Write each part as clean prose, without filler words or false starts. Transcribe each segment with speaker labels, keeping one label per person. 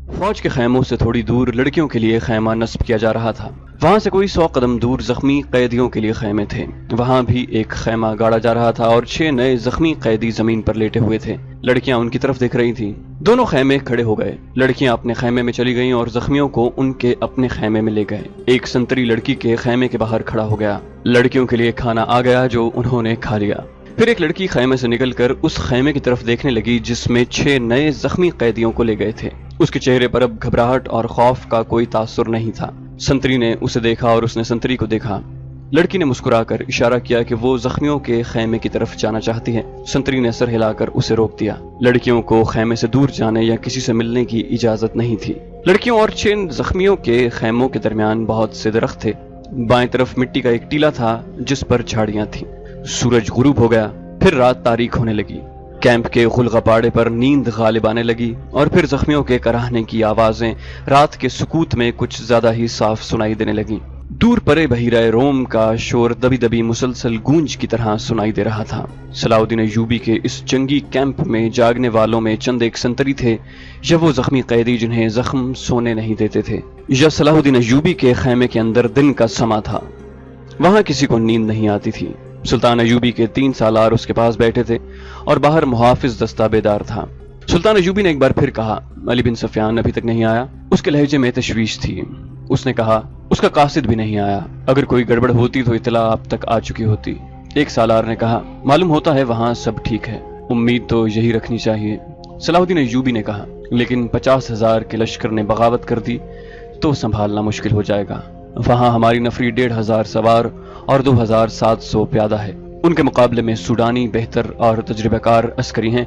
Speaker 1: فوج کے خیموں سے تھوڑی دور لڑکیوں کے لیے خیمہ نصب کیا جا رہا تھا۔ وہاں سے کوئی 100 قدم دور زخمی قیدیوں کے لیے خیمے تھے۔ وہاں بھی ایک خیمہ گاڑا جا رہا تھا اور 6 نئے زخمی قیدی زمین پر لیٹے ہوئے تھے۔ لڑکیاں ان کی طرف دیکھ رہی تھیں۔ دونوں خیمے کھڑے ہو گئے۔ لڑکیاں اپنے خیمے میں چلی گئیں اور زخمیوں کو ان کے اپنے خیمے میں لے گئے۔ ایک سنتری لڑکی کے خیمے کے باہر کھڑا ہو گیا۔ لڑکیوں کے لیے کھانا آ گیا جو انہوں نے کھا لیا۔ پھر ایک لڑکی خیمے سے نکل کر اس خیمے کی طرف دیکھنے لگی جس میں 6 نئے زخمی قیدیوں کو لے گئے تھے۔ اس کے چہرے پر اب گھبراہٹ اور خوف کا کوئی تاثر نہیں تھا۔ سنتری نے اسے دیکھا اور اس نے سنتری کو دیکھا۔ لڑکی نے مسکرا کر اشارہ کیا کہ وہ زخمیوں کے خیمے کی طرف جانا چاہتی ہے۔ سنتری نے سر ہلا کر اسے روک دیا۔ لڑکیوں کو خیمے سے دور جانے یا کسی سے ملنے کی اجازت نہیں تھی۔ لڑکیوں اور 6 زخمیوں کے خیموں کے درمیان بہت سے درخت تھے۔ بائیں طرف مٹی کا ایک ٹیلا تھا جس پر جھاڑیاں تھیں۔ سورج غروب ہو گیا، پھر رات تاریک ہونے لگی۔ کیمپ کے غلغپاڑے پر نیند غالب آنے لگی اور پھر زخمیوں کے کراہنے کی آوازیں رات کے سکوت میں کچھ زیادہ ہی صاف سنائی دینے لگیں۔ دور پرے بحیرہ روم کا شور دبی دبی مسلسل گونج کی طرح سنائی دے رہا تھا۔ صلاح الدین ایوبی کے اس جنگی کیمپ میں جاگنے والوں میں چند ایک سنتری تھے، یا وہ زخمی قیدی جنہیں زخم سونے نہیں دیتے تھے، یا صلاح الدین ایوبی کے خیمے کے اندر دن کا سما تھا۔ وہاں کسی کو نیند نہیں آتی تھی۔ سلطان ایوبی کے 3 سالار اس کے پاس بیٹھے تھے اور باہر محافظ دستہ بیدار تھا۔ سلطان ایوبی نے ایک بار پھر کہا، علی بن سفیان ابھی تک نہیں آیا؟ اس کے لہجے میں تشویش تھی۔ اس نے کہا، اس کا قاصد بھی نہیں آیا، اگر کوئی گڑبڑ ہوتی تو اطلاع اب تک آ چکی ہوتی۔ ایک سالار نے کہا، معلوم ہوتا ہے وہاں سب ٹھیک ہے، امید تو یہی رکھنی چاہیے۔ صلاح الدین ایوبی نے کہا، لیکن 50,000 کے لشکر نے بغاوت کر دی تو سنبھالنا مشکل ہو جائے گا۔ وہاں ہماری نفری 1,500 سوار اور 2,700 پیادہ ہے۔ ان کے مقابلے میں سوڈانی بہتر اور تجربہ کار عسکری ہیں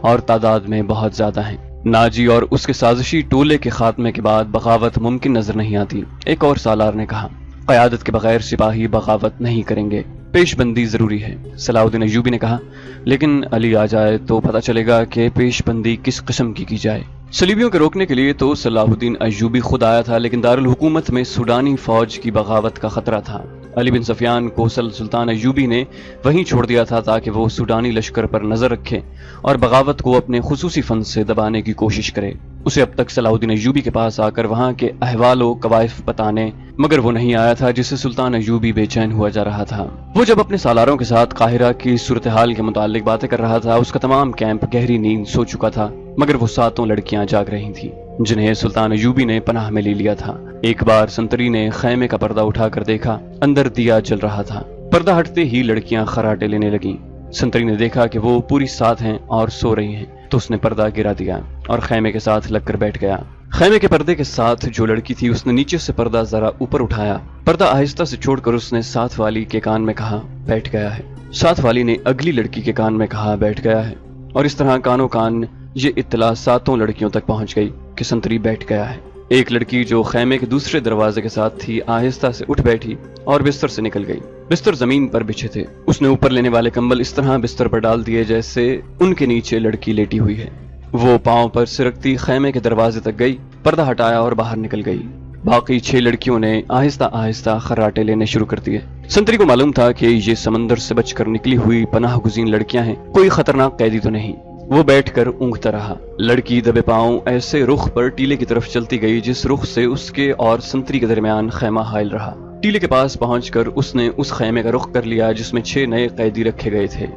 Speaker 1: اور تعداد میں بہت زیادہ ہیں۔ ناجی اور اس کے سازشی ٹولے کے خاتمے کے بعد بغاوت ممکن نظر نہیں آتی۔ ایک اور سالار نے کہا، قیادت کے بغیر سپاہی بغاوت نہیں کریں گے، پیش بندی ضروری ہے۔ صلاح الدین ایوبی نے کہا، لیکن علی آ جائے تو پتہ چلے گا کہ پیش بندی کس قسم کی جائے۔ صلیبیوں کے روکنے کے لیے تو صلاح الدین ایوبی خود آیا تھا، لیکن دارالحکومت میں سوڈانی فوج کی بغاوت کا خطرہ تھا۔ علی بن سفیان کو سلطان ایوبی نے وہیں چھوڑ دیا تھا تاکہ وہ سوڈانی لشکر پر نظر رکھے اور بغاوت کو اپنے خصوصی فن سے دبانے کی کوشش کرے۔ اسے اب تک صلاح الدین ایوبی کے پاس آ کر وہاں کے احوال و کوائف بتانے، مگر وہ نہیں آیا تھا جس سے سلطان ایوبی بے چین ہوا جا رہا تھا۔ وہ جب اپنے سالاروں کے ساتھ قاہرہ کی صورتحال کے متعلق باتیں کر رہا تھا، اس کا تمام کیمپ گہری نیند سو چکا تھا، مگر وہ 7 لڑکیاں جاگ رہی تھیں جنہیں سلطان ایوبی نے پناہ میں لے لیا تھا۔ ایک بار سنتری نے خیمے کا پردہ اٹھا کر دیکھا، اندر دیا جل رہا تھا۔ پردہ ہٹتے ہی لڑکیاں خراٹے لینے لگیں۔ سنتری نے دیکھا کہ وہ پوری ساتھ ہیں اور سو رہی ہیں، تو اس نے پردہ گرا دیا اور خیمے کے ساتھ لگ کر بیٹھ گیا۔ خیمے کے پردے کے ساتھ جو لڑکی تھی اس نے نیچے سے پردہ ذرا اوپر اٹھایا۔ پردہ آہستہ سے چھوڑ کر اس نے ساتھ والی کے کان میں کہا، بیٹھ گیا ہے۔ ساتھ والی نے اگلی لڑکی کے کان میں کہا، بیٹھ گیا ہے، اور اس طرح کانوں کان یہ اطلاع 7 لڑکیوں تک پہنچ گئی کہ سنتری بیٹھ گیا ہے۔ ایک لڑکی جو خیمے کے دوسرے دروازے کے ساتھ تھی آہستہ سے اٹھ بیٹھی اور بستر سے نکل گئی۔ بستر زمین پر بچھے تھے۔ اس نے اوپر لینے والے کمبل اس طرح بستر پر ڈال دیے جیسے ان کے نیچے لڑکی لیٹی ہوئی ہے۔ وہ پاؤں پر سرکتی خیمے کے دروازے تک گئی، پردہ ہٹایا اور باہر نکل گئی۔ باقی 6 لڑکیوں نے آہستہ آہستہ خراٹے لینے شروع کر دیے۔ سنتری کو معلوم تھا کہ یہ سمندر سے بچ کر نکلی ہوئی پناہ گزین لڑکیاں ہیں، کوئی خطرناک قیدی تو نہیں۔ وہ بیٹھ کر اونگتا رہا۔ لڑکی دبے پاؤں ایسے رخ پر ٹیلے کی طرف چلتی گئی جس رخ سے اس کے اور سنتری کے درمیان خیمہ حائل رہا۔ ٹیلے کے پاس پہنچ کر اس نے اس خیمے کا رخ کر لیا جس میں 6 نئے قیدی رکھے گئے تھے۔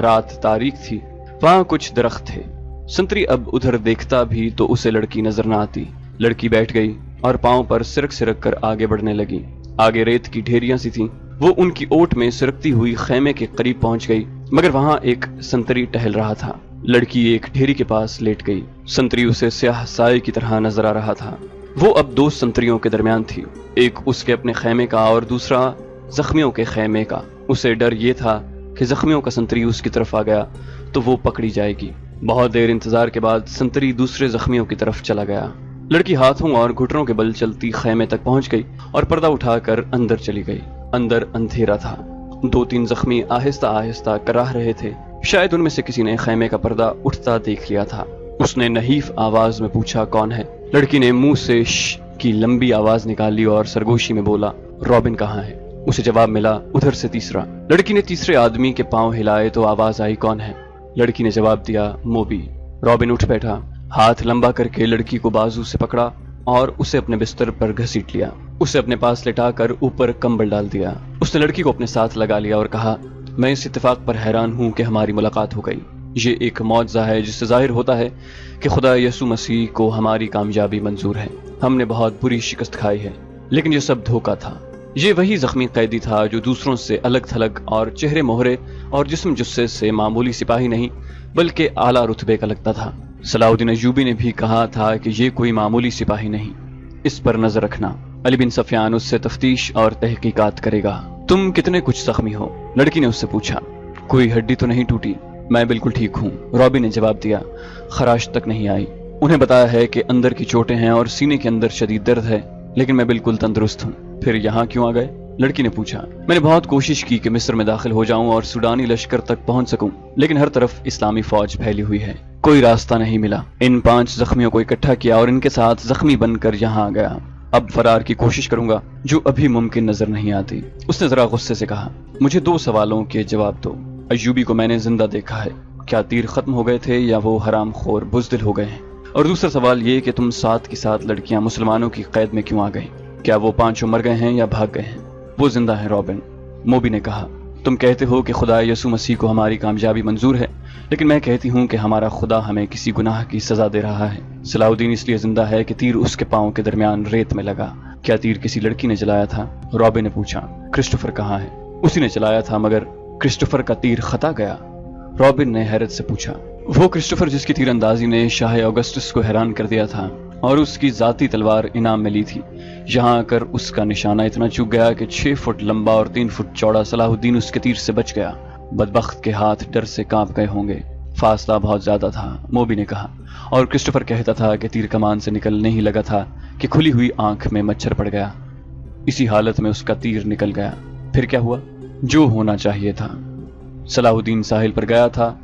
Speaker 1: رات تاریک تھی، وہاں کچھ درخت تھے۔ سنتری اب ادھر دیکھتا بھی تو اسے لڑکی نظر نہ آتی۔ لڑکی بیٹھ گئی اور پاؤں پر سرک سرک کر آگے بڑھنے لگی۔ آگے ریت کی ڈھیریاں سی تھیں۔ وہ ان کی اوٹ میں سرکتی ہوئی خیمے کے قریب پہنچ گئی، مگر وہاں ایک سنتری ٹہل رہا تھا۔ لڑکی ایک ڈھیری کے پاس لیٹ گئی۔ سنتری اسے سیاہ سائے کی طرح نظر آ رہا تھا۔ وہ اب 2 سنتریوں کے درمیان تھی، ایک اس کے اپنے خیمے کا اور دوسرا زخمیوں کے خیمے کا۔ اسے ڈر یہ تھا کہ زخمیوں کا سنتری اس کی طرف آ گیا تو وہ پکڑی جائے گی۔ بہت دیر انتظار کے بعد سنتری دوسرے زخمیوں کی طرف چلا گیا۔ لڑکی ہاتھوں اور گھٹنوں کے بل چلتی خیمے تک پہنچ گئی اور پردہ اٹھا کر اندر چلی گئی۔ اندر اندھیرا تھا۔ 2-3 زخمی آہستہ آہستہ کراہ رہے تھے۔ شاید ان میں سے کسی نے خیمے کا پردہ اٹھتا دیکھ لیا تھا۔ اس نے نحیف آواز میں پوچھا، کون ہے؟ لڑکی نے منہ سے ش کی لمبی آواز نکال لی اور سرگوشی میں بولا، رابن کہاں ہے؟ اسے جواب ملا، ادھر سے تیسرا۔ لڑکی نے تیسرے آدمی کے پاؤں ہلائے تو آواز آئی، کون ہے؟ لڑکی نے جواب دیا، موبی۔ رابن اٹھ بیٹھا۔ ہاتھ لمبا کر کے لڑکی کو بازو سے پکڑا اور اسے اپنے بستر پر گھسیٹ لیا، اسے اپنے پاس لٹا کر اوپر کمبل ڈال دیا۔ اس نے لڑکی کو اپنے ساتھ لگا لیا اور کہا، میں اس اتفاق پر حیران ہوں کہ ہماری ملاقات ہو گئی۔ یہ ایک معجزہ ہے جس سے ظاہر ہوتا ہے کہ خدا یسوع مسیح کو ہماری کامیابی منظور ہے۔ ہم نے بہت بری شکست کھائی ہے، لیکن یہ سب دھوکہ تھا۔ یہ وہی زخمی قیدی تھا جو دوسروں سے الگ تھلگ اور چہرے مہرے اور جسم جثے سے معمولی سپاہی نہیں بلکہ اعلیٰ رتبے کا لگتا تھا۔ صلاح الدین ایوبی نے بھی کہا تھا کہ یہ کوئی معمولی سپاہی نہیں، اس پر نظر رکھنا، علی بن سفیان اس سے تفتیش اور تحقیقات کرے گا۔ تم کتنے کچھ زخمی ہو؟ لڑکی نے اس سے پوچھا۔ کوئی ہڈی تو نہیں ٹوٹی؟ میں بالکل ٹھیک ہوں، رابی نے جواب دیا، خراش تک نہیں آئی۔ انہیں بتایا ہے کہ اندر کی چوٹیں ہیں اور سینے کے اندر شدید درد ہے، لیکن میں بالکل تندرست ہوں۔ پھر یہاں کیوں آ گئے؟ لڑکی نے پوچھا۔ میں نے بہت کوشش کی کہ مصر میں داخل ہو جاؤں اور سوڈانی لشکر تک پہنچ سکوں، لیکن ہر طرف اسلامی فوج پھیلی ہوئی ہے، کوئی راستہ نہیں ملا۔ ان 5 زخمیوں کو اکٹھا کیا اور ان کے ساتھ زخمی بن کر یہاں آ گیا۔ اب فرار کی کوشش کروں گا جو ابھی ممکن نظر نہیں آتی۔ اس نے ذرا غصے سے کہا، مجھے 2 سوالوں کے جواب دو۔ ایوبی کو میں نے زندہ دیکھا ہے، کیا تیر ختم ہو گئے تھے یا وہ حرام خور بزدل ہو گئے ہیں؟ اور دوسرا سوال یہ کہ تم ساتھ کی ساتھ لڑکیاں مسلمانوں کی قید میں کیوں آ گئیں؟ کیا وہ 5 مر گئے ہیں یا بھاگ گئے ہیں؟ وہ زندہ ہیں رابن، موبی نے کہا۔ تم کہتے ہو کہ خدا یسوع مسیح کو ہماری کامیابی منظور ہے، لیکن میں کہتی ہوں کہ ہمارا خدا ہمیں کسی گناہ کی سزا دے رہا ہے۔ صلاح الدین اس لیے زندہ ہے کہ تیر اس کے پاؤں کے درمیان ریت میں لگا۔ کیا تیر کسی لڑکی نے چلایا تھا؟ رابن نے پوچھا۔ کرسٹوفر کہاں ہے؟ اسی نے چلایا تھا، مگر کرسٹوفر کا تیر خطا گیا؟ رابن نے حیرت سے پوچھا۔ وہ کرسٹوفر جس کی تیر اندازی نے شاہ اگسٹس کو حیران کر دیا تھا اور اس کی ذاتی تلوار انعام میں لی تھی، یہاں آ کر اس کا نشانہ اتنا چوک گیا کہ 6 فٹ لمبا اور 3 فٹ چوڑا صلاح الدین اس کے تیر سے بچ گیا۔ بدبخت کے ہاتھ ڈر سے کانپ گئے ہوں گے، فاصلہ بہت زیادہ تھا، موبی نے کہا، اور کرسٹوفر کہتا تھا کہ تیر کمان سے نکلنے ہی لگا تھا کہ کھلی ہوئی آنکھ میں مچھر پڑ گیا، اسی حالت میں اس کا تیر نکل گیا۔ پھر کیا ہوا؟ جو ہونا چاہیے تھا۔ صلاح الدین ساحل پر گیا تھا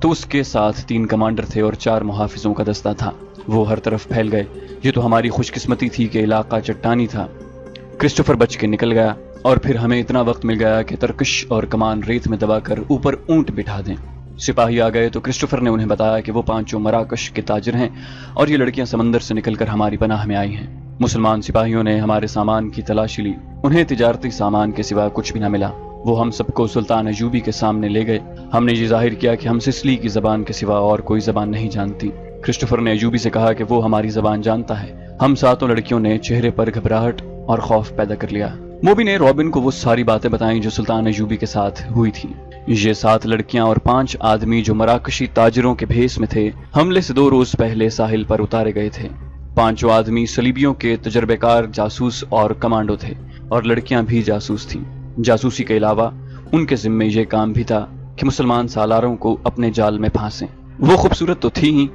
Speaker 1: تو اس کے ساتھ 3 کمانڈر تھے اور 4 محافظوں کا دستہ تھا۔ وہ ہر طرف پھیل گئے۔ یہ تو ہماری خوش قسمتی تھی کہ علاقہ چٹانی تھا۔ کرسٹوفر بچ کے نکل گیا اور پھر ہمیں اتنا وقت مل گیا کہ ترکش اور کمان ریت میں دبا کر اوپر اونٹ بٹھا دیں۔ سپاہی آ گئے تو کرسٹوفر نے انہیں بتایا کہ وہ 5 مراکش کے تاجر ہیں اور یہ لڑکیاں سمندر سے نکل کر ہماری پناہ میں آئی ہیں۔ مسلمان سپاہیوں نے ہمارے سامان کی تلاشی لی، انہیں تجارتی سامان کے سوا کچھ بھی نہ ملا۔ وہ ہم سب کو سلطان ایوبی کے سامنے لے گئے۔ ہم نے یہ ظاہر کیا کہ ہم سسلی کی زبان کے سوا اور کوئی زبان نہیں جانتی۔ کرسٹوفر نے ایوبی سے کہا کہ وہ ہماری زبان جانتا ہے۔ ہم 7 لڑکیوں نے چہرے پر گھبراہٹ اور خوف پیدا کر لیا۔ موبی نے رابن کو وہ ساری باتیں بتائیں جو سلطان ایوبی کے ساتھ ہوئی تھی۔ یہ 7 لڑکیاں اور 5 آدمی جو مراکشی تاجروں کے بھیس میں تھے، حملے سے 2 روز پہلے ساحل پر اتارے گئے تھے۔ 5 آدمی صلیبیوں کے تجربے کار جاسوس اور کمانڈو تھے، اور لڑکیاں بھی جاسوس تھیں۔ جاسوسی کے علاوہ ان کے ذمے یہ کام بھی تھا کہ مسلمان سالاروں کو اپنے جال میں پھانسیں۔ وہ خوبصورت تو تھی ہی،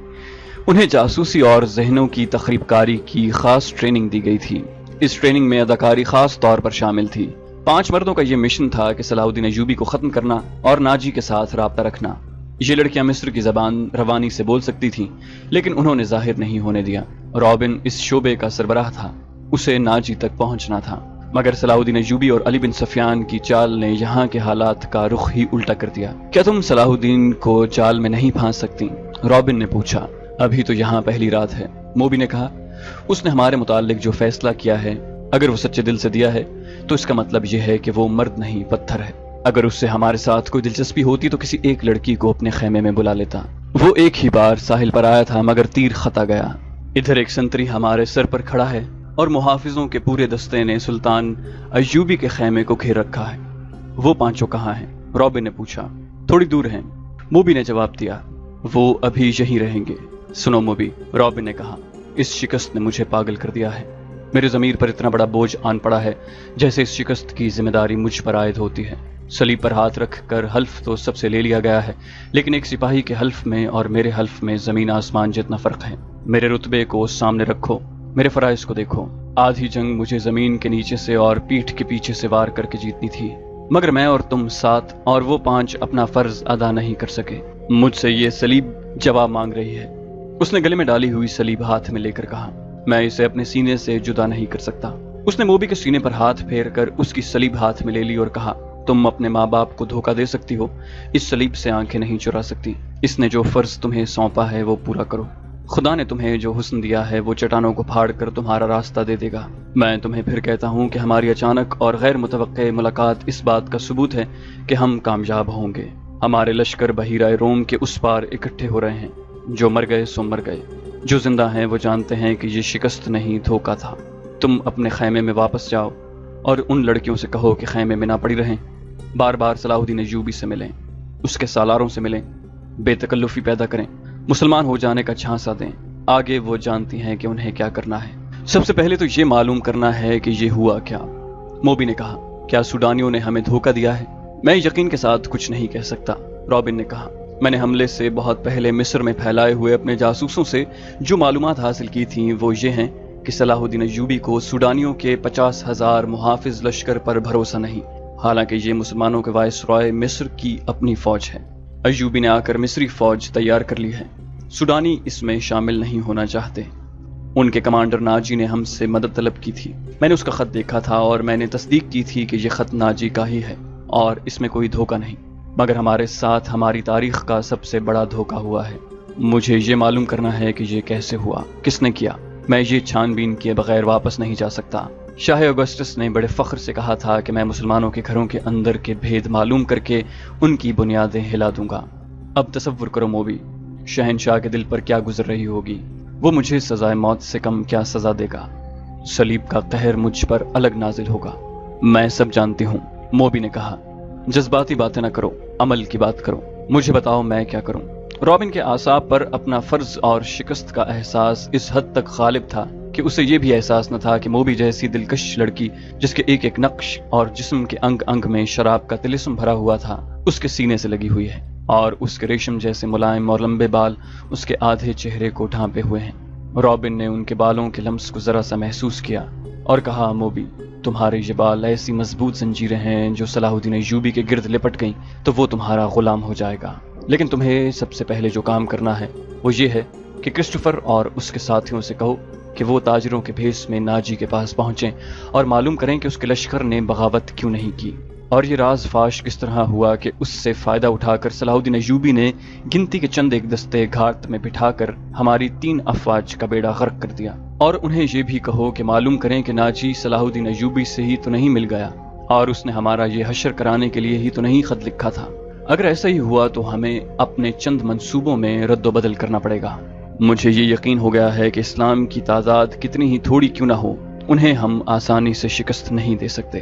Speaker 1: انہیں جاسوسی اور ذہنوں کی تخریب کاری کی خاص ٹریننگ دی گئی تھی۔ اس ٹریننگ میں اداکاری خاص طور پر شامل تھی۔ 5 مردوں کا یہ مشن تھا کہ صلاح الدین ایوبی کو ختم کرنا اور ناجی کے ساتھ رابطہ رکھنا۔ یہ لڑکیاں مصر کی زبان روانی سے بول سکتی تھیں، لیکن انہوں نے ظاہر نہیں ہونے دیا۔ رابن اس شعبے کا سربراہ تھا، اسے ناجی تک پہنچنا تھا، مگر صلاح الدین ایوبی اور علی بن سفیان کی چال نے یہاں کے حالات کا رخ ہی الٹا کر دیا۔ کیا تم صلاح الدین کو جال میں نہیں پھانس سکتی؟ رابن نے پوچھا۔ ابھی تو یہاں پہلی رات ہے، موبی نے کہا۔ اس نے ہمارے متعلق جو فیصلہ کیا ہے، اگر وہ سچے دل سے دیا ہے تو اس کا مطلب یہ ہے کہ وہ مرد نہیں پتھر ہے۔ اگر اس سے ہمارے ساتھ کوئی دلچسپی ہوتی تو کسی ایک لڑکی کو اپنے خیمے میں بلا لیتا۔ وہ ایک ہی بار ساحل پر آیا تھا، مگر تیر خطا گیا۔ ادھر ایک سنتری ہمارے سر پر کھڑا ہے اور محافظوں کے پورے دستے نے سلطان ایوبی کے خیمے کو گھیر رکھا ہے۔ وہ 5 کہاں ہیں؟ رابن نے پوچھا۔ تھوڑی دور ہیں، موبی نے جواب دیا۔ وہ ابھی یہیں رہیں گے۔ سنو موبی، رابن نے کہا، اس شکست نے مجھے پاگل کر دیا ہے۔ میرے ضمیر پر اتنا بڑا بوجھ آن پڑا ہے جیسے اس شکست کی ذمہ داری مجھ پر عائد ہوتی ہے۔ صلیب پر ہاتھ رکھ کر حلف تو سب سے لے لیا گیا ہے، لیکن ایک سپاہی کے حلف میں اور میرے حلف میں زمین آسمان جتنا فرق ہے۔ میرے رتبے کو سامنے رکھو، میرے فرائض کو دیکھو۔ آدھی جنگ مجھے زمین کے نیچے سے اور پیٹھ کے پیچھے سے وار کر کے جیتنی تھی، مگر میں اور تم 7 اور وہ 5 اپنا فرض ادا نہیں کر سکے۔ مجھ سے یہ صلیب جواب مانگ رہی ہے۔ اس نے گلے میں ڈالی ہوئی صلیب ہاتھ میں لے کر کہا، میں اسے اپنے سینے سے جدا نہیں کر سکتا۔ اس نے موبی کے سینے پر ہاتھ پھیر کر اس کی صلیب ہاتھ میں لے لی اور کہا، تم اپنے ماں باپ کو دھوکہ دے سکتی ہو، اس صلیب سے آنکھیں نہیں چرا سکتی۔ اس نے جو فرض تمہیں سونپا ہے وہ پورا کرو۔ خدا نے تمہیں جو حسن دیا ہے وہ چٹانوں کو پھاڑ کر تمہارا راستہ دے دے گا۔ میں تمہیں پھر کہتا ہوں کہ ہماری اچانک اور غیر متوقع ملاقات اس بات کا ثبوت ہے کہ ہم کامیاب ہوں گے۔ ہمارے لشکر بحیرہ روم کے اس پار اکٹھے ہو رہے ہیں۔ جو مر گئے سو مر گئے، جو زندہ ہیں وہ جانتے ہیں کہ یہ شکست نہیں دھوکہ تھا۔ تم اپنے خیمے میں واپس جاؤ اور ان لڑکیوں سے کہو کہ خیمے میں نہ پڑی رہیں، بار بار صلاح الدین ایوبی سے ملیں، اس کے سالاروں سے ملیں، بے تکلفی پیدا کریں، مسلمان ہو جانے کا جھانسا دیں۔ آگے وہ جانتی ہیں کہ انہیں کیا کرنا ہے۔ سب سے پہلے تو یہ معلوم کرنا ہے کہ یہ ہوا کیا۔ موبی نے کہا، کیا سوڈانیوں نے ہمیں دھوکہ دیا ہے؟ میں یقین کے ساتھ کچھ نہیں کہہ سکتا، رابن نے کہا۔ میں نے حملے سے بہت پہلے مصر میں پھیلائے ہوئے اپنے جاسوسوں سے جو معلومات حاصل کی تھیں وہ یہ ہیں کہ صلاح الدین ایوبی کو سوڈانیوں کے 50,000 محافظ لشکر پر بھروسہ نہیں، حالانکہ یہ مسلمانوں کے وائسرائے مصر کی اپنی فوج ہے۔ ایوبی نے آ کر مصری فوج تیار کر لی ہے، سوڈانی اس میں شامل نہیں ہونا چاہتے۔ ان کے کمانڈر ناجی نے ہم سے مدد طلب کی تھی، میں نے اس کا خط دیکھا تھا اور میں نے تصدیق کی تھی کہ یہ خط ناجی کا ہی ہے اور اس میں کوئی دھوکہ نہیں، مگر ہمارے ساتھ ہماری تاریخ کا سب سے بڑا دھوکہ ہوا ہے۔ مجھے یہ معلوم کرنا ہے کہ یہ کیسے ہوا، کس نے کیا۔ میں یہ چھان بین کیے بغیر واپس نہیں جا سکتا۔ شاہ اگسٹس نے بڑے فخر سے کہا تھا کہ میں مسلمانوں کے گھروں کے اندر کے بھید معلوم کر کے ان کی بنیادیں ہلا دوں گا۔ اب تصور کرو موبی، شہنشاہ کے دل پر کیا گزر رہی ہوگی۔ وہ مجھے سزائے موت سے کم کیا سزا دے گا، صلیب کا قہر مجھ پر الگ نازل ہوگا۔ میں سب جانتی ہوں، موبی نے کہا۔ جذباتی باتیں نہ کرو، عمل کی بات کرو۔ مجھے بتاؤ میں کیا کروں۔ رابن کے اعصاب پر اپنا فرض اور شکست کا احساس اس حد تک غالب تھا کہ اسے یہ بھی احساس نہ تھا کہ موبی جیسی دلکش لڑکی جس کے ایک ایک نقش اور جسم کے انگ انگ میں شراب کا طلسم بھرا ہوا تھا اس کے سینے سے لگی ہوئی ہے، اور اس کے ریشم جیسے ملائم اور لمبے بال اس کے آدھے چہرے کو ڈھانپے ہوئے ہیں۔ رابن نے ان کے بالوں کے لمس کو ذرا سا محسوس کیا اور کہا، موبی تمہارے یہ بال ایسی مضبوط زنجیریں ہیں جو صلاح الدین ایوبی کے گرد لپٹ گئیں تو وہ تمہارا غلام ہو جائے گا۔ لیکن تمہیں سب سے پہلے جو کام کرنا ہے وہ یہ ہے کہ کرسٹوفر اور اس کے ساتھیوں سے کہو کہ وہ تاجروں کے بھیس میں ناجی کے پاس پہنچیں اور معلوم کریں کہ اس کے لشکر نے بغاوت کیوں نہیں کی، اور یہ راز فاش کس طرح ہوا کہ اس سے فائدہ اٹھا کر صلاح الدین ایوبی نے گنتی کے چند ایک دستے گھاٹ میں بٹھا کر ہماری 3 افواج کا بیڑا غرق کر دیا۔ اور انہیں یہ بھی کہو کہ معلوم کریں کہ ناجی صلاح الدین ایوبی سے ہی تو نہیں مل گیا اور اس نے ہمارا یہ حشر کرانے کے لیے ہی تو نہیں خط لکھا تھا۔ اگر ایسا ہی ہوا تو ہمیں اپنے چند منصوبوں میں رد و بدل کرنا پڑے گا۔ مجھے یہ یقین ہو گیا ہے کہ اسلام کی تعداد کتنی ہی تھوڑی کیوں نہ ہو، انہیں ہم آسانی سے شکست نہیں دے سکتے۔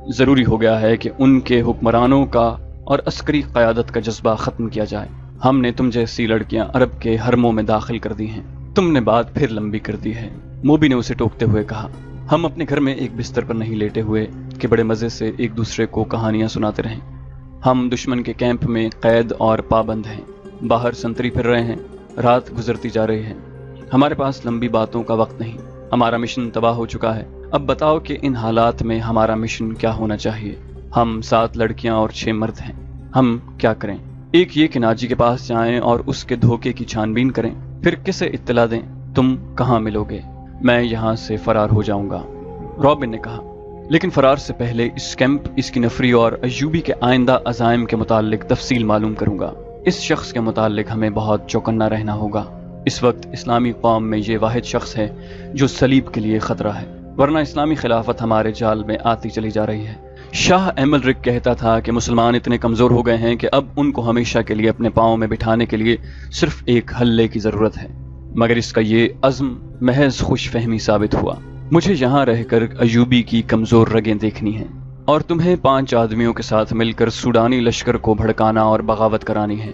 Speaker 1: ضروری ہو گیا ہے کہ ان کے حکمرانوں کا اور عسکری قیادت کا جذبہ ختم کیا جائے۔ ہم نے تم جیسی لڑکیاں عرب کے حرموں میں داخل کر دی ہیں، تم نے بات پھر لمبی کر دی ہے، موبی نے اسے ٹوکتے ہوئے کہا۔ ہم اپنے گھر میں ایک بستر پر نہیں لیٹے ہوئے کہ بڑے مزے سے ایک دوسرے کو کہانیاں سناتے رہیں۔ ہم دشمن کے کیمپ میں قید اور پابند ہیں، باہر سنتری پھر رہے ہیں، رات گزرتی جا رہی ہے، ہمارے پاس لمبی باتوں کا وقت نہیں، ہمارا مشن تباہ ہو چکا ہے۔ اب بتاؤ کہ ان حالات میں ہمارا مشن کیا ہونا چاہیے؟ ہم 7 لڑکیاں اور 6 مرد ہیں، ہم کیا کریں؟ ایک یہ کہ ناجی کے پاس جائیں اور اس کے دھوکے کی چھان بین کریں، پھر کسے اطلاع دیں؟ تم کہاں ملو گے؟ میں یہاں سے فرار ہو جاؤں گا، رابن نے کہا، لیکن فرار سے پہلے اس کیمپ، اس کی نفری اور ایوبی کے آئندہ عزائم کے متعلق تفصیل معلوم کروں گا۔ اس شخص کے متعلق ہمیں بہت چوکنا رہنا ہوگا۔ اس وقت اسلامی قوم میں یہ واحد شخص ہے جو صلیب کے لیے خطرہ ہے، ورنہ اسلامی خلافت ہمارے جال میں آتی چلی جا رہی ہے۔ شاہ ایملرک کہتا تھا کہ مسلمان اتنے کمزور ہو گئے ہیں کہ اب ان کو ہمیشہ کے لیے اپنے پاؤں میں بٹھانے کے لیے صرف ایک حلے کی ضرورت ہے، مگر اس کا یہ عزم محض خوش فہمی ثابت ہوا۔ مجھے یہاں رہ کر ایوبی کی کمزور رگیں دیکھنی ہیں، اور تمہیں 5 آدمیوں کے ساتھ مل کر سوڈانی لشکر کو بھڑکانا اور بغاوت کرانی ہے۔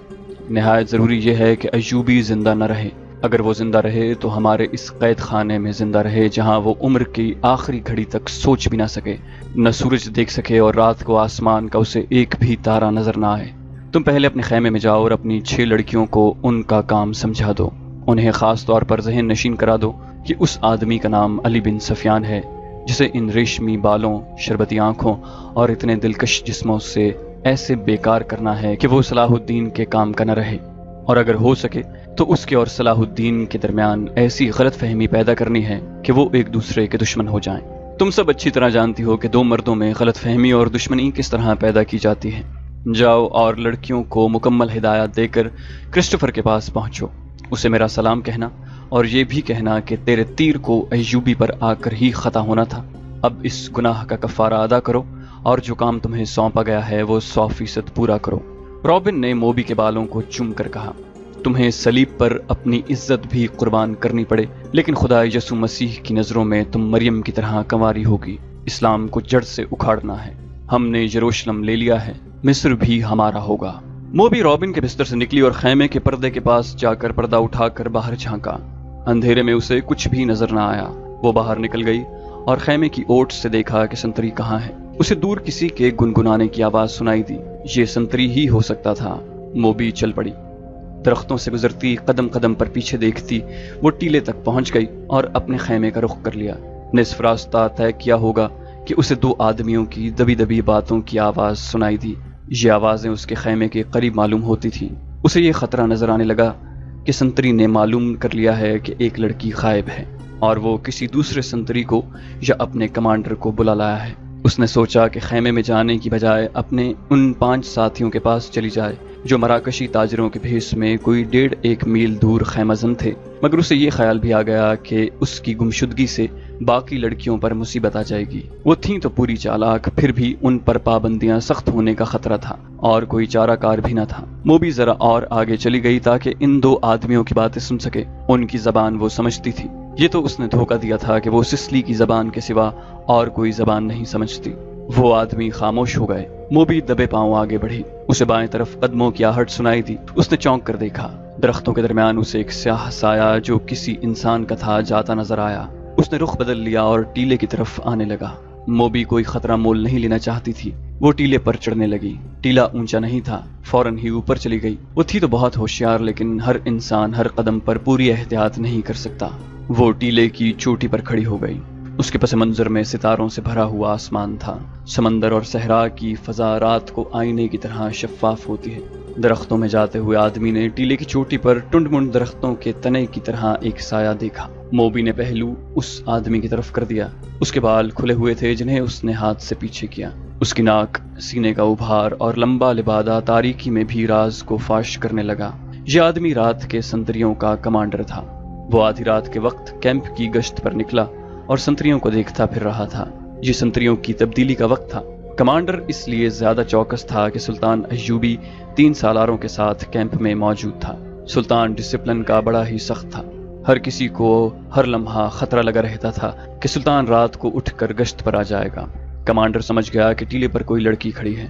Speaker 1: نہایت ضروری یہ ہے کہ ایوبی زندہ نہ رہے۔ اگر وہ زندہ رہے تو ہمارے اس قید خانے میں زندہ رہے جہاں وہ عمر کی آخری گھڑی تک سوچ بھی نہ سکے، نہ سورج دیکھ سکے، اور رات کو آسمان کا اسے ایک بھی تارا نظر نہ آئے۔ تم پہلے اپنے خیمے میں جاؤ اور اپنی 6 لڑکیوں کو ان کا کام سمجھا دو، انہیں خاص طور پر ذہن نشین کرا دو کہ اس آدمی کا نام علی بن سفیان ہے جسے ان ریشمی بالوں، شربتی آنکھوں اور اتنے دلکش جسموں سے ایسے بیکار کرنا ہے کہ وہ صلاح الدین کے کام کا نہ رہے، اور اگر ہو سکے تو اس کے اور صلاح الدین کے درمیان ایسی غلط فہمی پیدا کرنی ہے کہ وہ ایک دوسرے کے دشمن ہو جائیں۔ تم سب اچھی طرح جانتی ہو کہ 2 مردوں میں غلط فہمی اور دشمنی کس طرح پیدا کی جاتی ہے۔ جاؤ اور لڑکیوں کو مکمل ہدایات دے کر کرسٹوفر کے پاس پہنچو، اسے میرا سلام کہنا اور یہ بھی کہنا کہ تیرے تیر کو ایوبی پر آ کر ہی خطا ہونا تھا۔ اب اس گناہ کا کفارہ ادا کرو اور جو کام تمہیں سونپا گیا ہے وہ 100% پورا کرو۔ رابن نے موبی کے بالوں کو چوم کر کہا، تمہیں صلیب پر اپنی عزت بھی قربان کرنی پڑے لیکن خدا یسوع مسیح کی نظروں میں تم مریم کی طرح کنواری ہوگی۔ اسلام کو جڑ سے اکھاڑنا ہے۔ ہم نے یروشلم لے لیا ہے، مصر بھی ہمارا ہوگا۔ موبی رابن کے بستر سے نکلی اور خیمے کے پردے کے پاس جا کر پردہ اٹھا کر باہر جھانکا۔ اندھیرے میں اسے کچھ بھی نظر نہ آیا۔ وہ باہر نکل گئی اور خیمے کی اوٹ سے دیکھا کہ سنتری کہاں ہے۔ اسے دور کسی کے گنگنانے کی آواز سنائی دی۔ یہ سنتری ہی ہو سکتا تھا۔ موبی چل پڑی، درختوں سے گزرتی، قدم قدم پر پیچھے دیکھتی وہ ٹیلے تک پہنچ گئی اور اپنے خیمے کا رخ کر لیا۔ نصف راستہ طے کیا ہوگا کہ اسے 2 آدمیوں کی دبی دبی باتوں کی آواز سنائی دی۔ یہ آوازیں اس کے خیمے کے قریب معلوم ہوتی تھیں۔ اسے یہ خطرہ نظر آنے لگا کہ سنتری نے معلوم کر لیا ہے کہ ایک لڑکی غائب ہے اور وہ کسی دوسرے سنتری کو یا اپنے کمانڈر کو بلا لایا ہے۔ اس نے سوچا کہ خیمے میں جانے کی بجائے اپنے ان 5 ساتھیوں کے پاس چلی جائے جو مراکشی تاجروں کے بھیس میں کوئی 1.5 میل دور خیمہ زن تھے، مگر اسے یہ خیال بھی آ گیا کہ اس کی گمشدگی سے باقی لڑکیوں پر مصیبت آ جائے گی۔ وہ تھیں تو پوری چالاک، پھر بھی ان پر پابندیاں سخت ہونے کا خطرہ تھا اور کوئی چارہ کار بھی نہ تھا۔ موبی ذرا اور آگے چلی گئی تاکہ ان 2 آدمیوں کی باتیں سن سکے۔ ان کی زبان وہ سمجھتی تھی۔ یہ تو اس نے دھوکہ دیا تھا کہ وہ سسلی کی زبان کے سوا اور کوئی زبان نہیں سمجھتی۔ وہ آدمی خاموش ہو گئے۔ موبی دبے پاؤں آگے بڑھی۔ اسے بائیں طرف قدموں کی آہٹ سنائی دی۔ اس نے چونک کر دیکھا۔ درختوں کے درمیان اسے ایک سیاہ سایہ جو کسی انسان کا تھا جاتا نظر آیا۔ اس نے رخ بدل لیا اور ٹیلے کی طرف آنے لگا۔ موبی کوئی خطرہ مول نہیں لینا چاہتی تھی۔ وہ ٹیلے پر چڑھنے لگی۔ ٹیلا اونچا نہیں تھا، فوراً ہی اوپر چلی گئی۔ وہ تھی تو بہت ہوشیار، لیکن ہر انسان ہر قدم پر پوری احتیاط نہیں کر سکتا۔ وہ ٹیلے کی چوٹی پر کھڑی ہو گئی۔ اس کے پس منظر میں ستاروں سے بھرا ہوا آسمان تھا۔ سمندر اور صحرا کی فضا رات کو آئینے کی طرح شفاف ہوتی ہے۔ درختوں میں جاتے ہوئے آدمی نے ٹیلے کی چوٹی پر ٹنڈ منڈ درختوں کے تنے کی طرح ایک سایہ دیکھا۔ موبی نے پہلو اس آدمی کی طرف کر دیا۔ اس کے بال کھلے ہوئے تھے جنہیں اس نے ہاتھ سے پیچھے کیا۔ اس کی ناک، سینے کا ابھار اور لمبا لبادہ تاریکی میں بھی راز کو فاش کرنے لگا۔ یہ آدمی رات کے سنتریوں کا کمانڈر تھا۔ وہ آدھی رات کے وقت کیمپ کی گشت پر نکلا اور سنتریوں کو دیکھتا پھر رہا تھا۔ یہ سنتریوں کی تبدیلی کا وقت تھا۔ کمانڈر اس لیے زیادہ چوکس تھا کہ سلطان ایوبی 3 سالاروں کے ساتھ کیمپ میں موجود تھا۔ سلطان ڈسپلن کا بڑا ہی سخت تھا۔ ہر کسی کو ہر لمحہ خطرہ لگا رہتا تھا کہ سلطان رات کو اٹھ کر گشت پر آ جائے گا۔ کمانڈر سمجھ گیا کہ ٹیلے پر کوئی لڑکی کھڑی ہے۔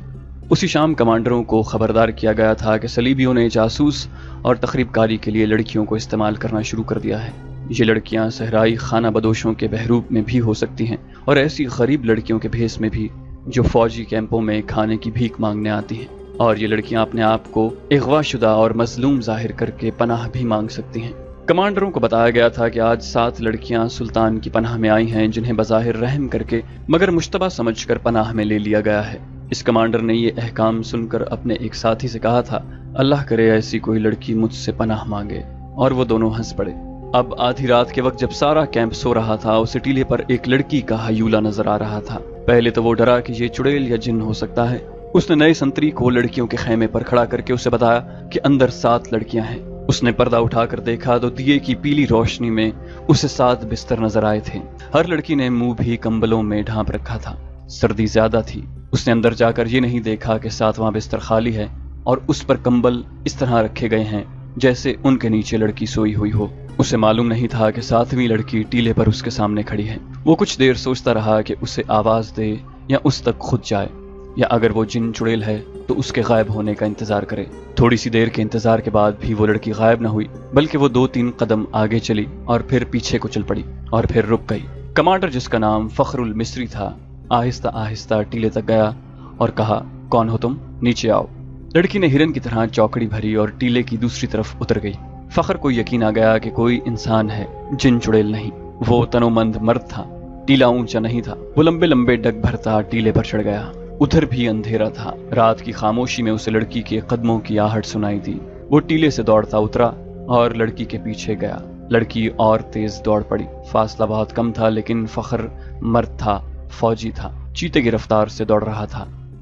Speaker 1: اسی شام کمانڈروں کو خبردار کیا گیا تھا کہ صلیبیوں نے جاسوس اور تخریب کاری کے لیے لڑکیوں کو استعمال کرنا شروع کر دیا ہے۔ یہ لڑکیاں صحرائی خانہ بدوشوں کے بحروب میں بھی ہو سکتی ہیں اور ایسی غریب لڑکیوں کے بھیس میں بھی جو فوجی کیمپوں میں کھانے کی بھیک مانگنے آتی ہیں، اور یہ لڑکیاں اپنے آپ کو اغوا شدہ اور مظلوم ظاہر کر کے پناہ بھی مانگ سکتی ہیں۔ کمانڈروں کو بتایا گیا تھا کہ آج 7 لڑکیاں سلطان کی پناہ میں آئی ہیں جنہیں بظاہر رحم کر کے مگر مشتبہ سمجھ کر پناہ میں لے لیا گیا ہے۔ اس کمانڈر نے یہ احکام سن کر اپنے ایک ساتھی سے کہا تھا، اللہ کرے ایسی کوئی لڑکی مجھ سے پناہ مانگے، اور وہ دونوں ہنس پڑے۔ اب آدھی رات کے وقت جب سارا کیمپ سو رہا تھا، اسے ٹیلے پر ایک لڑکی کا ہیولہ نظر آ رہا تھا۔ پہلے تو وہ ڈرا کہ یہ چڑیل یا جن ہو سکتا ہے۔ اس نے نئے سنتری کو لڑکیوں کے خیمے پر کھڑا کر کے اسے بتایا کہ اندر 7 لڑکیاں ہیں۔ اس نے پردہ اٹھا کر دیکھا تو دیے کی پیلی روشنی میں اسے 7 بستر نظر آئے تھے۔ ہر لڑکی نے منہ بھی کمبلوں میں ڈھانپ رکھا تھا۔ سردی زیادہ تھی۔ اس نے اندر جا کر یہ نہیں دیکھا کہ 7واں بستر خالی ہے اور اس پر کمبل اس طرح رکھے گئے ہیں جیسے ان کے نیچے لڑکی سوئی ہوئی ہو۔ اسے معلوم نہیں تھا کہ 7ویں لڑکی ٹیلے پر اس کے سامنے کھڑی ہے۔ وہ کچھ دیر سوچتا رہا کہ اسے آواز دے یا اس تک خود جائے، یا اگر وہ جن چڑیل ہے تو اس کے غائب ہونے کا انتظار کرے۔ تھوڑی سی دیر کے انتظار کے بعد بھی وہ لڑکی غائب نہ ہوئی، بلکہ وہ 2-3 قدم آگے چلی اور پھر پیچھے کو چل پڑی اور پھر رک گئی۔ کمانڈر، جس کا نام فخر المصری تھا، آہستہ آہستہ ٹیلے تک گیا اور کہا، کون ہو تم؟ نیچے آؤ۔ لڑکی نے ہرن کی طرح چوکڑی بھری اور ٹیلے کی دوسری طرف اتر گئی۔ فخر کو یقین آ گیا کہ کوئی انسان ہے، جن چڑیل نہیں۔ وہ تنومند مرد تھا۔ ٹیلا اونچا نہیں تھا۔ وہ لمبے لمبے ڈگ بھرتا ٹیلے پر چڑھ گیا۔ ادھر بھی اندھیرا تھا۔ رات کی خاموشی میں اسے لڑکی کے قدموں کی آہٹ سنائی دی۔ وہ ٹیلے سے دوڑتا اترا اور لڑکی کے پیچھے گیا۔ لڑکی اور تیز دوڑ پڑی۔ فاصلہ بہت کم تھا، لیکن فخر مرد تھا، فوجی تھا، چیتے کی رفتار سے دوڑ رہا تھا۔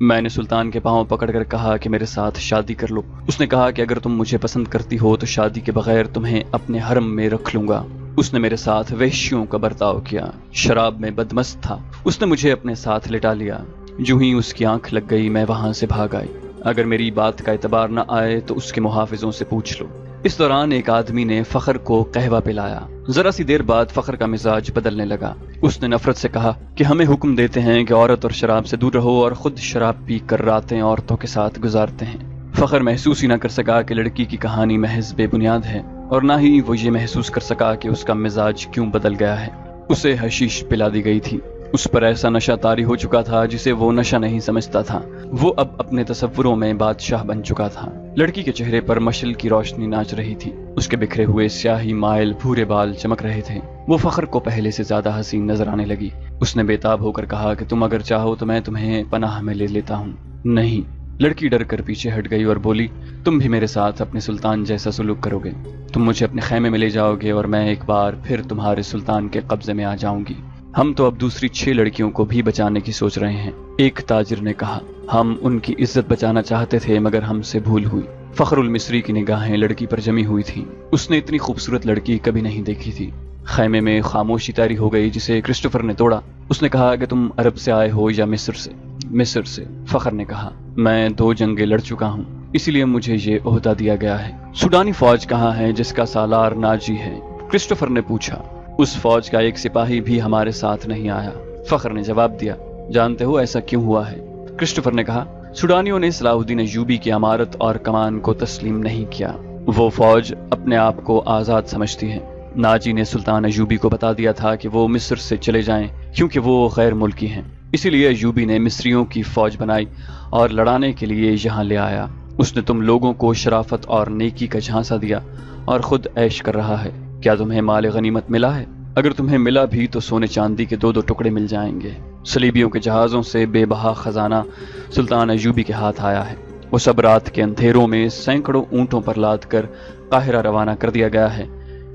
Speaker 1: میں نے سلطان کے پاؤں پکڑ کر کہا کہ میرے ساتھ شادی کر لو۔ اس نے کہا کہ اگر تم مجھے پسند کرتی ہو تو شادی کے بغیر تمہیں اپنے حرم میں رکھ لوں گا۔ اس نے میرے ساتھ وحشیوں کا برتاؤ کیا، شراب میں بدمست تھا۔ اس نے مجھے اپنے ساتھ لٹا لیا۔ جو ہی اس کی آنکھ لگ گئی میں وہاں سے بھاگ آئی۔ اگر میری بات کا اعتبار نہ آئے تو اس کے محافظوں سے پوچھ لو۔ اس دوران ایک آدمی نے فخر کو قہوہ پلایا۔ ذرا سی دیر بعد فخر کا مزاج بدلنے لگا۔ اس نے نفرت سے کہا کہ ہمیں حکم دیتے ہیں کہ عورت اور شراب سے دور رہو، اور خود شراب پی کر راتیں عورتوں کے ساتھ گزارتے ہیں۔ فخر محسوس ہی نہ کر سکا کہ لڑکی کی کہانی محض بے بنیاد ہے، اور نہ ہی وہ یہ محسوس کر سکا کہ اس کا مزاج کیوں بدل گیا ہے۔ اسے حشیش پلا دی گئی تھی۔ اس پر ایسا نشہ طاری ہو چکا تھا جسے وہ نشہ نہیں سمجھتا تھا۔ وہ اب اپنے تصوروں میں بادشاہ بن چکا تھا۔ لڑکی کے چہرے پر مشعل کی روشنی ناچ رہی تھی۔ اس کے بکھرے ہوئے سیاہی مائل بھورے بال چمک رہے تھے۔ وہ فخر کو پہلے سے زیادہ حسین نظر آنے لگی۔ اس نے بے تاب ہو کر کہا کہ تم اگر چاہو تو میں تمہیں پناہ میں لے لیتا ہوں۔ نہیں۔ لڑکی ڈر کر پیچھے ہٹ گئی اور بولی، تم بھی میرے ساتھ اپنے سلطان جیسا سلوک کرو گے۔ تم مجھے اپنے خیمے میں لے جاؤ گے اور میں ایک بار پھر تمہارے سلطان کے قبضے میں آ جاؤں گی۔ ہم تو اب دوسری 6 لڑکیوں کو بھی بچانے کی سوچ رہے ہیں، ایک تاجر نے کہا۔ ہم ان کی عزت بچانا چاہتے تھے مگر ہم سے بھول ہوئی۔ فخر المصری کی نگاہیں لڑکی پر جمی ہوئی تھیں۔ اس نے اتنی خوبصورت لڑکی کبھی نہیں دیکھی تھی۔ خیمے میں خاموشی طاری ہو گئی جسے کرسٹوفر نے توڑا۔ اس نے کہا کہ تم عرب سے آئے ہو یا مصر سے؟ مصر سے، فخر نے کہا۔ میں 2 جنگیں لڑ چکا ہوں، اسی لیے مجھے یہ عہدہ دیا گیا ہے۔ سوڈانی فوج کہاں ہے جس کا سالار ناجی ہے؟ کرسٹوفر نے پوچھا۔ اس فوج کا ایک سپاہی بھی ہمارے ساتھ نہیں آیا، فخر نے جواب دیا۔ جانتے ہو ایسا کیوں ہوا ہے؟ کرسٹوفر نے کہا۔ سوڈانیوں نے صلاح الدین ایوبی کی امارت اور کمان کو تسلیم نہیں کیا۔ وہ فوج اپنے آپ کو آزاد سمجھتی ہے۔ ناجی نے سلطان ایوبی کو بتا دیا تھا کہ وہ مصر سے چلے جائیں کیونکہ وہ غیر ملکی ہیں۔ اسی لیے ایوبی نے مصریوں کی فوج بنائی اور لڑانے کے لیے یہاں لے آیا۔ اس نے تم لوگوں کو شرافت اور نیکی کا جھانسا دیا اور خود عیش کر رہا ہے۔ کیا تمہیں مال غنیمت ملا ہے؟ اگر تمہیں ملا بھی تو سونے چاندی کے 2 ٹکڑے مل جائیں گے۔ صلیبیوں کے جہازوں سے بے بہا خزانہ سلطان ایوبی کے ہاتھ آیا ہے۔ وہ سب رات کے اندھیروں میں سینکڑوں اونٹوں پر لاد کر قاہرہ روانہ کر دیا گیا ہے،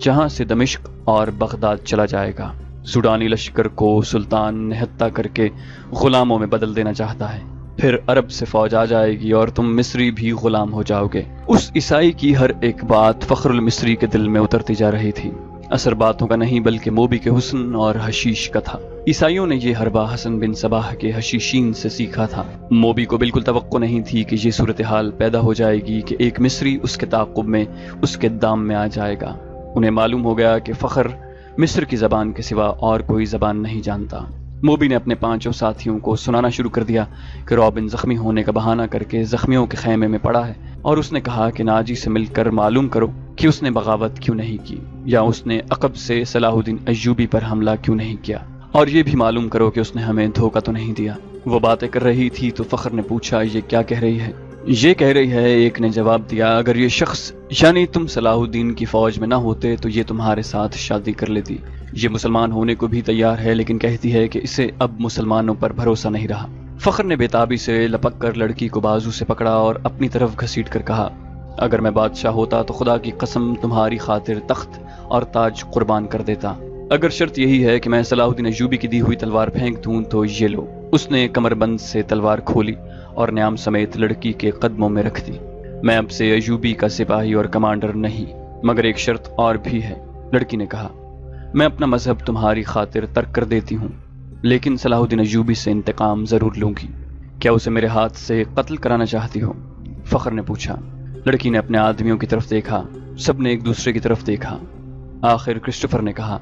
Speaker 1: جہاں سے دمشق اور بغداد چلا جائے گا۔ سوڈانی لشکر کو سلطان نہتہ کر کے غلاموں میں بدل دینا چاہتا ہے۔ پھر عرب سے فوج آ جائے گی اور تم مصری بھی غلام ہو جاؤ گے۔ اس عیسائی کی ہر ایک بات فخر المصری کے دل میں اترتی جا رہی تھی۔ اثر باتوں کا نہیں بلکہ موبی کے حسن اور حشیش کا تھا۔ عیسائیوں نے یہ حربہ حسن بن صباح کے حشیشین سے سیکھا تھا۔ موبی کو بالکل توقع نہیں تھی کہ یہ صورتحال پیدا ہو جائے گی کہ ایک مصری اس کے تعاقب میں اس کے دام میں آ جائے گا۔ انہیں معلوم ہو گیا کہ فخر مصر کی زبان کے سوا اور کوئی زبان نہیں جانتا۔ موبی نے اپنے 5 ساتھیوں کو سنانا شروع کر دیا کہ رابن زخمی ہونے کا بہانہ کر کے زخمیوں کے خیمے میں پڑا ہے، اور اس نے کہا کہ ناجی سے مل کر معلوم کرو کہ اس نے بغاوت کیوں نہیں کی، یا اس نے عقب سے صلاح الدین ایوبی پر حملہ کیوں نہیں کیا، اور یہ بھی معلوم کرو کہ اس نے ہمیں دھوکہ تو نہیں دیا۔ وہ باتیں کر رہی تھی تو فخر نے پوچھا، یہ کیا کہہ رہی ہے؟ یہ کہہ رہی ہے، ایک نے جواب دیا، اگر یہ شخص یعنی تم صلاح الدین کی فوج میں نہ ہوتے تو یہ تمہارے ساتھ شادی کر لیتی۔ یہ مسلمان ہونے کو بھی تیار ہے لیکن کہتی ہے کہ اسے اب مسلمانوں پر بھروسہ نہیں رہا۔ فخر نے بےتابی سے لپک کر لڑکی کو بازو سے پکڑا اور اپنی طرف گھسیٹ کر کہا، اگر میں بادشاہ ہوتا تو خدا کی قسم تمہاری خاطر تخت اور تاج قربان کر دیتا۔ اگر شرط یہی ہے کہ میں صلاح الدین ایوبی کی دی ہوئی تلوار پھینک دوں تو یہ لو۔ اس نے کمر بند سے تلوار کھولی اور نیام سمیت لڑکی کے قدموں میں رکھ دی۔ میں اب سے ایوبی کا سپاہی اور کمانڈر نہیں، مگر ایک شرط اور بھی ہے، لڑکی نے کہا۔ میں اپنا مذہب تمہاری خاطر ترک کر دیتی ہوں، لیکن صلاح الدین ایوبی سے انتقام ضرور لوں گی۔ کیا اسے میرے ہاتھ سے قتل کرانا چاہتی ہو؟ فخر نے پوچھا۔ لڑکی نے اپنے آدمیوں کی طرف دیکھا، سب نے ایک دوسرے کی طرف دیکھا۔ آخر کرسٹوفر نے کہا،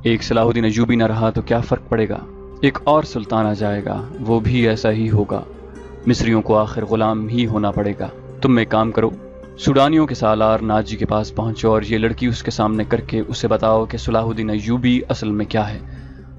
Speaker 1: ایک صلاح الدین ایوبی نہ رہا تو کیا فرق پڑے گا؟ ایک اور سلطان آ جائے گا، وہ بھی ایسا ہی ہوگا۔ مصریوں کو آخر غلام ہی ہونا پڑے گا۔ تم ایک کام کرو، سوڈانیوں کے سالار ناجی کے پاس پہنچو اور یہ لڑکی اس کے سامنے کر کے اسے بتاؤ کہ صلاح الدین ایوبی اصل میں کیا ہے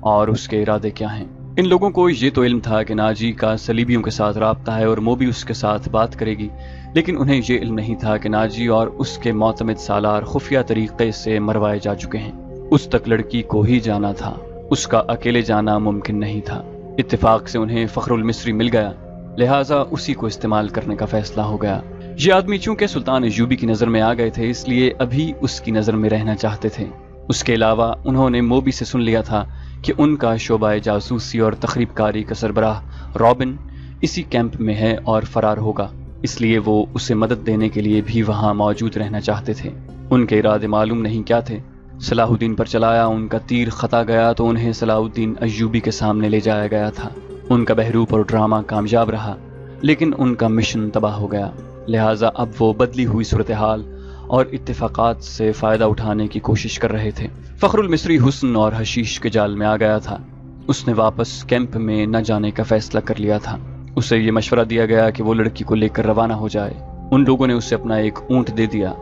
Speaker 1: اور اس کے ارادے کیا ہیں۔ ان لوگوں کو یہ تو علم تھا کہ ناجی کا صلیبیوں کے ساتھ رابطہ ہے اور موبی اس کے ساتھ بات کرے گی، لیکن انہیں یہ علم نہیں تھا کہ ناجی اور اس کے معتمد سالار خفیہ طریقے سے مروائے جا چکے ہیں۔ اس تک لڑکی کو ہی جانا تھا، اس کا اکیلے جانا ممکن نہیں تھا۔ اتفاق سے انہیں فخر المصری مل گیا، لہٰذا اسی کو استعمال کرنے کا فیصلہ ہو گیا۔ یہ آدمی چونکہ سلطان ایوبی کی نظر میں آ گئے تھے اس لیے ابھی اس کی نظر میں رہنا چاہتے تھے۔ اس کے علاوہ انہوں نے موبی سے سن لیا تھا کہ ان کا شعبہ جاسوسی اور تخریب کاری کا سربراہ رابن اسی کیمپ میں ہے اور فرار ہوگا، اس لیے وہ اسے مدد دینے کے لیے بھی وہاں موجود رہنا چاہتے تھے۔ ان کے ارادے معلوم نہیں کیا تھے۔ صلاح الدین پر چلایا ان کا تیر خطا گیا تو انہیں صلاح الدین ایوبی کے سامنے لے جایا گیا تھا۔ ان کا بہروپ اور ڈرامہ کامیاب رہا، لیکن ان کا مشن تباہ ہو گیا، لہٰذا اب وہ بدلی ہوئی صورتحال اور اتفاقات سے فائدہ اٹھانے کی کوشش کر رہے تھے۔ فخر المصری حسن اور حشیش کے جال میں آ گیا تھا۔ اس نے واپس کیمپ میں نہ جانے کا فیصلہ کر لیا تھا۔ اسے یہ مشورہ دیا گیا کہ وہ لڑکی کو لے کر روانہ ہو جائے۔ ان لوگوں نے اسے اپنا ایک اونٹ دے دیا،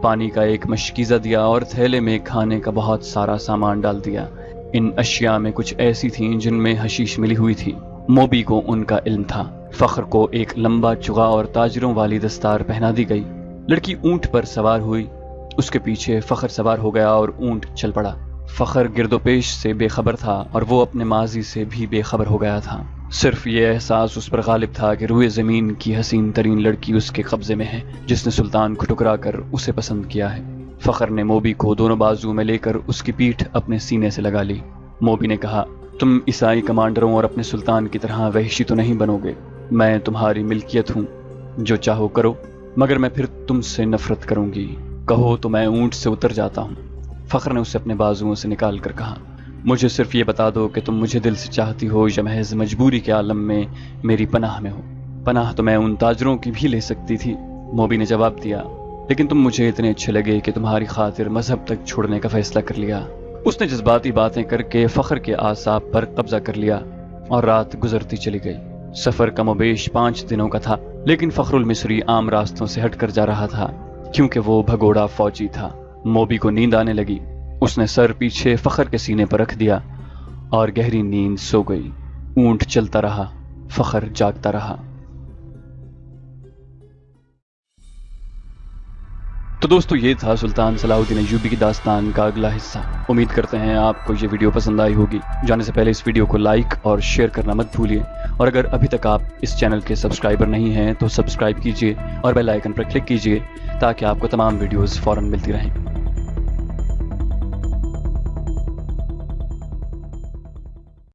Speaker 1: پانی کا ایک مشکیزہ دیا اور تھیلے میں کھانے کا بہت سارا سامان ڈال دیا۔ ان اشیاء میں کچھ ایسی تھیں جن میں حشیش ملی ہوئی تھی۔ موبی کو ان کا علم تھا۔ فخر کو ایک لمبا چغا اور تاجروں والی دستار پہنا دی گئی۔ لڑکی اونٹ پر سوار ہوئی، اس کے پیچھے فخر سوار ہو گیا اور اونٹ چل پڑا۔ فخر گرد و پیش سے بے خبر تھا اور وہ اپنے ماضی سے بھی بے خبر ہو گیا تھا۔ صرف یہ احساس اس پر غالب تھا کہ روئے زمین کی حسین ترین لڑکی اس کے قبضے میں ہے، جس نے سلطان کو ٹکرا کر اسے پسند کیا ہے۔ فخر نے موبی کو دونوں بازو میں لے کر اس کی پیٹھ اپنے سینے سے لگا لی۔ موبی نے کہا، تم عیسائی کمانڈروں اور اپنے سلطان کی طرح وحشی تو نہیں بنو گے۔ میں تمہاری ملکیت ہوں، جو چاہو کرو، مگر میں پھر تم سے نفرت کروں گی۔ کہو تو میں اونٹ سے اتر جاتا ہوں۔ فخر نے اسے اپنے بازوؤں سے نکال کر کہا، مجھے صرف یہ بتا دو کہ تم مجھے دل سے چاہتی ہو یا محض مجبوری کے عالم میں میری پناہ میں ہو۔ پناہ تو میں ان تاجروں کی بھی لے سکتی تھی، موبی نے جواب دیا، لیکن تم مجھے اتنے اچھے لگے کہ تمہاری خاطر مذہب تک چھوڑنے کا فیصلہ کر لیا۔ اس نے جذباتی باتیں کر کے فخر کے اعصاب پر قبضہ کر لیا اور رات گزرتی چلی گئی۔ سفر کم و بیش 5 دنوں کا تھا، لیکن فخر المصری عام راستوں سے ہٹ کر جا رہا تھا کیونکہ وہ بھگوڑا فوجی تھا۔ موبی کو نیند آنے لگی۔ اس نے سر پیچھے فخر کے سینے پر رکھ دیا اور گہری نیند سو گئی۔ اونٹ چلتا رہا، فخر جاگتا رہا۔ تو دوستو، یہ تھا سلطان صلاح الدین ایوبی کی داستان کا اگلا حصہ۔ امید کرتے ہیں آپ کو یہ ویڈیو پسند آئی ہوگی۔ جانے سے پہلے اس ویڈیو کو لائک اور شیئر کرنا مت بھولیے، اور اگر ابھی تک آپ اس چینل کے سبسکرائبر نہیں ہیں تو سبسکرائب کیجیے اور بیل آئیکن پر کلک کیجیے تاکہ آپ کو تمام ویڈیوز فوراً ملتی رہیں۔